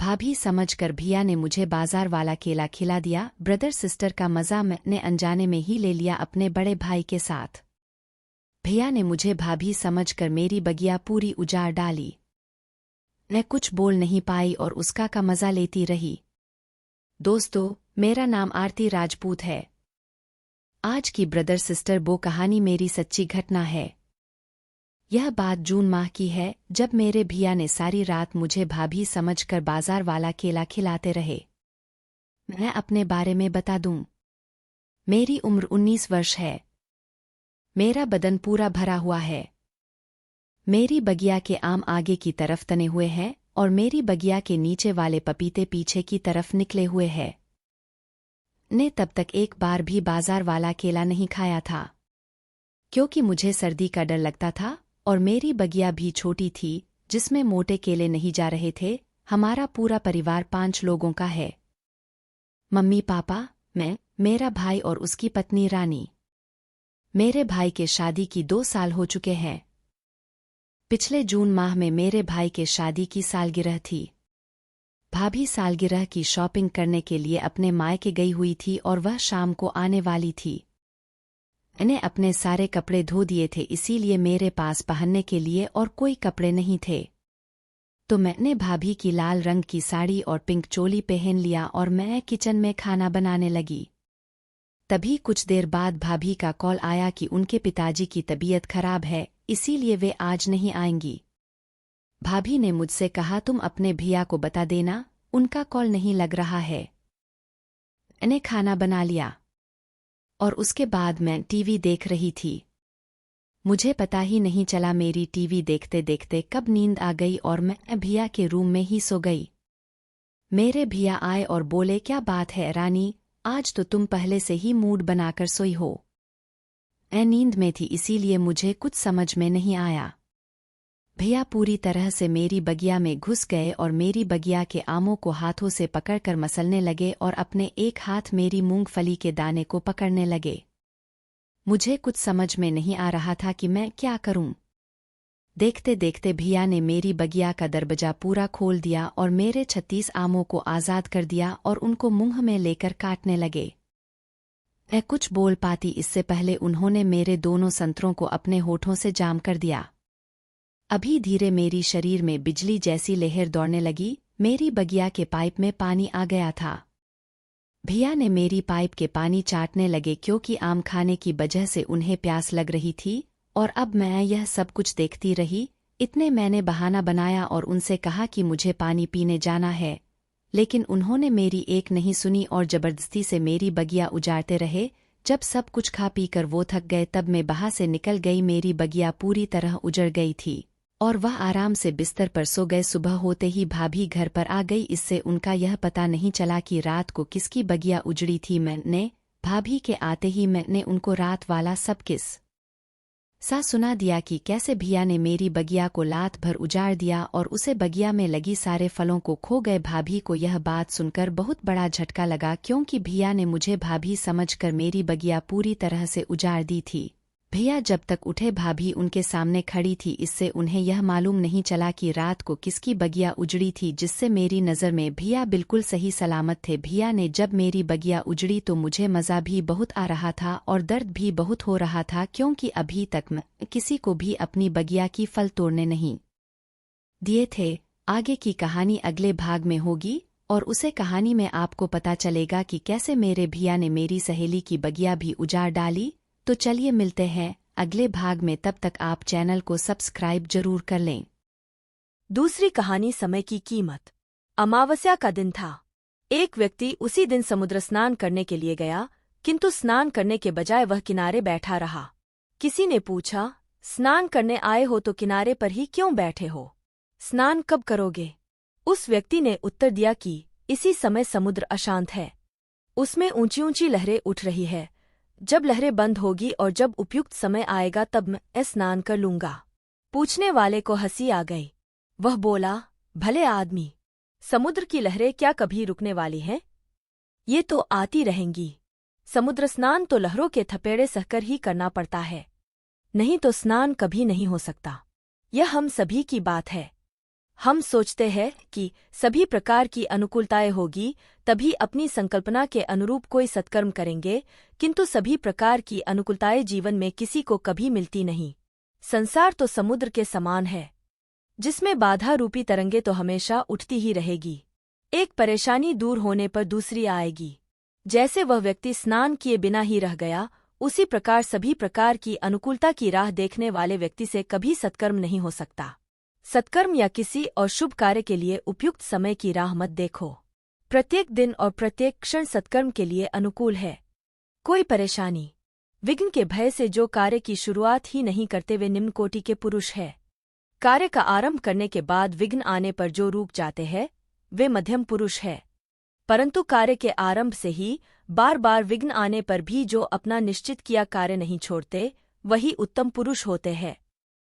भाभी समझकर भैया ने मुझे बाजार वाला केला खिला दिया। ब्रदर सिस्टर का मजा मैंने अनजाने में ही ले लिया अपने बड़े भाई के साथ। भैया ने मुझे भाभी समझकर मेरी बगिया पूरी उजाड़ डाली। मैं कुछ बोल नहीं पाई और उसका का मजा लेती रही। दोस्तों, मेरा नाम आरती राजपूत है। आज की ब्रदर सिस्टर वो कहानी मेरी सच्ची घटना है। यह बात जून माह की है, जब मेरे भैया ने सारी रात मुझे भाभी समझकर बाजार वाला केला खिलाते रहे। मैं अपने बारे में बता दूं। मेरी उम्र 19 वर्ष है। मेरा बदन पूरा भरा हुआ है। मेरी बगिया के आम आगे की तरफ तने हुए हैं और मेरी बगिया के नीचे वाले पपीते पीछे की तरफ निकले हुए हैं। ने तब तक एक बार भी बाजार वाला केला नहीं खाया था, क्योंकि मुझे सर्दी का डर लगता था और मेरी बगिया भी छोटी थी जिसमें मोटे केले नहीं जा रहे थे। हमारा पूरा परिवार 5 लोगों का है। मम्मी पापा, मैं, मेरा भाई और उसकी पत्नी रानी। मेरे भाई के शादी की 2 साल हो चुके हैं। पिछले जून माह में मेरे भाई के शादी की सालगिरह थी। भाभी सालगिरह की शॉपिंग करने के लिए अपने मायके गई हुई थी और वह शाम को आने वाली थी। मैंने अपने सारे कपड़े धो दिए थे, इसीलिए मेरे पास पहनने के लिए और कोई कपड़े नहीं थे। तो मैंने भाभी की लाल रंग की साड़ी और पिंक चोली पहन लिया और मैं किचन में खाना बनाने लगी। तभी कुछ देर बाद भाभी का कॉल आया कि उनके पिताजी की तबीयत खराब है, इसीलिए वे आज नहीं आएंगी। भाभी ने मुझसे कहा, तुम अपने भैया को बता देना, उनका कॉल नहीं लग रहा है। मैंने खाना बना लिया और उसके बाद मैं टीवी देख रही थी। मुझे पता ही नहीं चला मेरी टीवी देखते देखते कब नींद आ गई और मैं भैया के रूम में ही सो गई। मेरे भैया आए और बोले, क्या बात है रानी, आज तो तुम पहले से ही मूड बनाकर सोई हो। मैं नींद में थी, इसीलिए मुझे कुछ समझ में नहीं आया। भैया पूरी तरह से मेरी बगिया में घुस गए और मेरी बगिया के आमों को हाथों से पकड़कर मसलने लगे और अपने एक हाथ मेरी मूंगफली के दाने को पकड़ने लगे। मुझे कुछ समझ में नहीं आ रहा था कि मैं क्या करूं। देखते देखते भैया ने मेरी बगिया का दरवाजा पूरा खोल दिया और मेरे 36 आमों को आज़ाद कर दिया और उनको मुंह में लेकर काटने लगे। मैं कुछ बोल पाती इससे पहले उन्होंने मेरे दोनों संतरों को अपने होठों से जाम कर दिया। अभी धीरे मेरी शरीर में बिजली जैसी लहर दौड़ने लगी। मेरी बगिया के पाइप में पानी आ गया था। भैया ने मेरी पाइप के पानी चाटने लगे, क्योंकि आम खाने की वजह से उन्हें प्यास लग रही थी और अब मैं यह सब कुछ देखती रही। इतने मैंने बहाना बनाया और उनसे कहा कि मुझे पानी पीने जाना है, लेकिन उन्होंने मेरी एक नहीं सुनी और जबरदस्ती से मेरी बगिया उजाड़ते रहे। जब सब कुछ खा पी कर वो थक गए तब मैं बाहर से निकल गई। मेरी बगिया पूरी तरह उजड़ गई थी और वह आराम से बिस्तर पर सो गए। सुबह होते ही भाभी घर पर आ गई, इससे उनका यह पता नहीं चला कि रात को किसकी बगिया उजड़ी थी। मैंने भाभी के आते ही मैंने उनको रात वाला सब सा सुना दिया कि कैसे भैया ने मेरी बगिया को लात भर उजाड़ दिया और उसे बगिया में लगी सारे फलों को खो गए। भाभी को यह बात सुनकर बहुत बड़ा झटका लगा, क्योंकि भैया ने मुझे भाभी समझकर मेरी बगिया पूरी तरह से उजाड़ दी थी। भैया जब तक उठे भाभी उनके सामने खड़ी थी, इससे उन्हें यह मालूम नहीं चला कि रात को किसकी बगिया उजड़ी थी, जिससे मेरी नज़र में भैया बिल्कुल सही सलामत थे। भैया ने जब मेरी बगिया उजड़ी तो मुझे मज़ा भी बहुत आ रहा था और दर्द भी बहुत हो रहा था, क्योंकि अभी तक मैं किसी को भी अपनी बगिया की फल तोड़ने नहीं दिए थे। आगे की कहानी अगले भाग में होगी और उसे कहानी में आपको पता चलेगा कि कैसे मेरे भैया ने मेरी सहेली की बगिया भी उजाड़ डाली। तो चलिए मिलते हैं अगले भाग में, तब तक आप चैनल को सब्सक्राइब जरूर कर लें। दूसरी कहानी, समय की कीमत। अमावस्या का दिन था। एक व्यक्ति उसी दिन समुद्र स्नान करने के लिए गया, किंतु स्नान करने के बजाय वह किनारे बैठा रहा। किसी ने पूछा, स्नान करने आए हो तो किनारे पर ही क्यों बैठे हो? स्नान कब करोगे? उस व्यक्ति ने उत्तर दिया कि इसी समय समुद्र अशांत है, उसमें ऊंची ऊंची लहरें उठ रही है। जब लहरें बंद होगी और जब उपयुक्त समय आएगा तब मैं स्नान कर लूंगा। पूछने वाले को हंसी आ गई। वह बोला, भले आदमी, समुद्र की लहरें क्या कभी रुकने वाली हैं? ये तो आती रहेंगी। समुद्र स्नान तो लहरों के थपेड़े सहकर ही करना पड़ता है, नहीं तो स्नान कभी नहीं हो सकता। यह हम सभी की बात है। हम सोचते हैं कि सभी प्रकार की अनुकूलताएं होगी, तभी अपनी संकल्पना के अनुरूप कोई सत्कर्म करेंगे, किंतु सभी प्रकार की अनुकूलताएं जीवन में किसी को कभी मिलती नहीं। संसार तो समुद्र के समान है, जिसमें बाधा रूपी तरंगे तो हमेशा उठती ही रहेगी। एक परेशानी दूर होने पर दूसरी आएगी। जैसे वह व्यक्ति स्नान किए बिना ही रह गया, उसी प्रकार सभी प्रकार की अनुकूलता की राह देखने वाले व्यक्ति से कभी सत्कर्म नहीं हो सकता। सत्कर्म या किसी और शुभ कार्य के लिए उपयुक्त समय की राह मत देखो। प्रत्येक दिन और प्रत्येक क्षण सत्कर्म के लिए अनुकूल है। कोई परेशानी, विघ्न के भय से जो कार्य की शुरुआत ही नहीं करते वे निम्न कोटि के पुरुष है। कार्य का आरंभ करने के बाद विघ्न आने पर जो रुक जाते हैं वे मध्यम पुरुष है। परंतु कार्य के आरंभ से ही बार बार विघ्न आने पर भी जो अपना निश्चित किया कार्य नहीं छोड़ते वही उत्तम पुरुष होते हैं।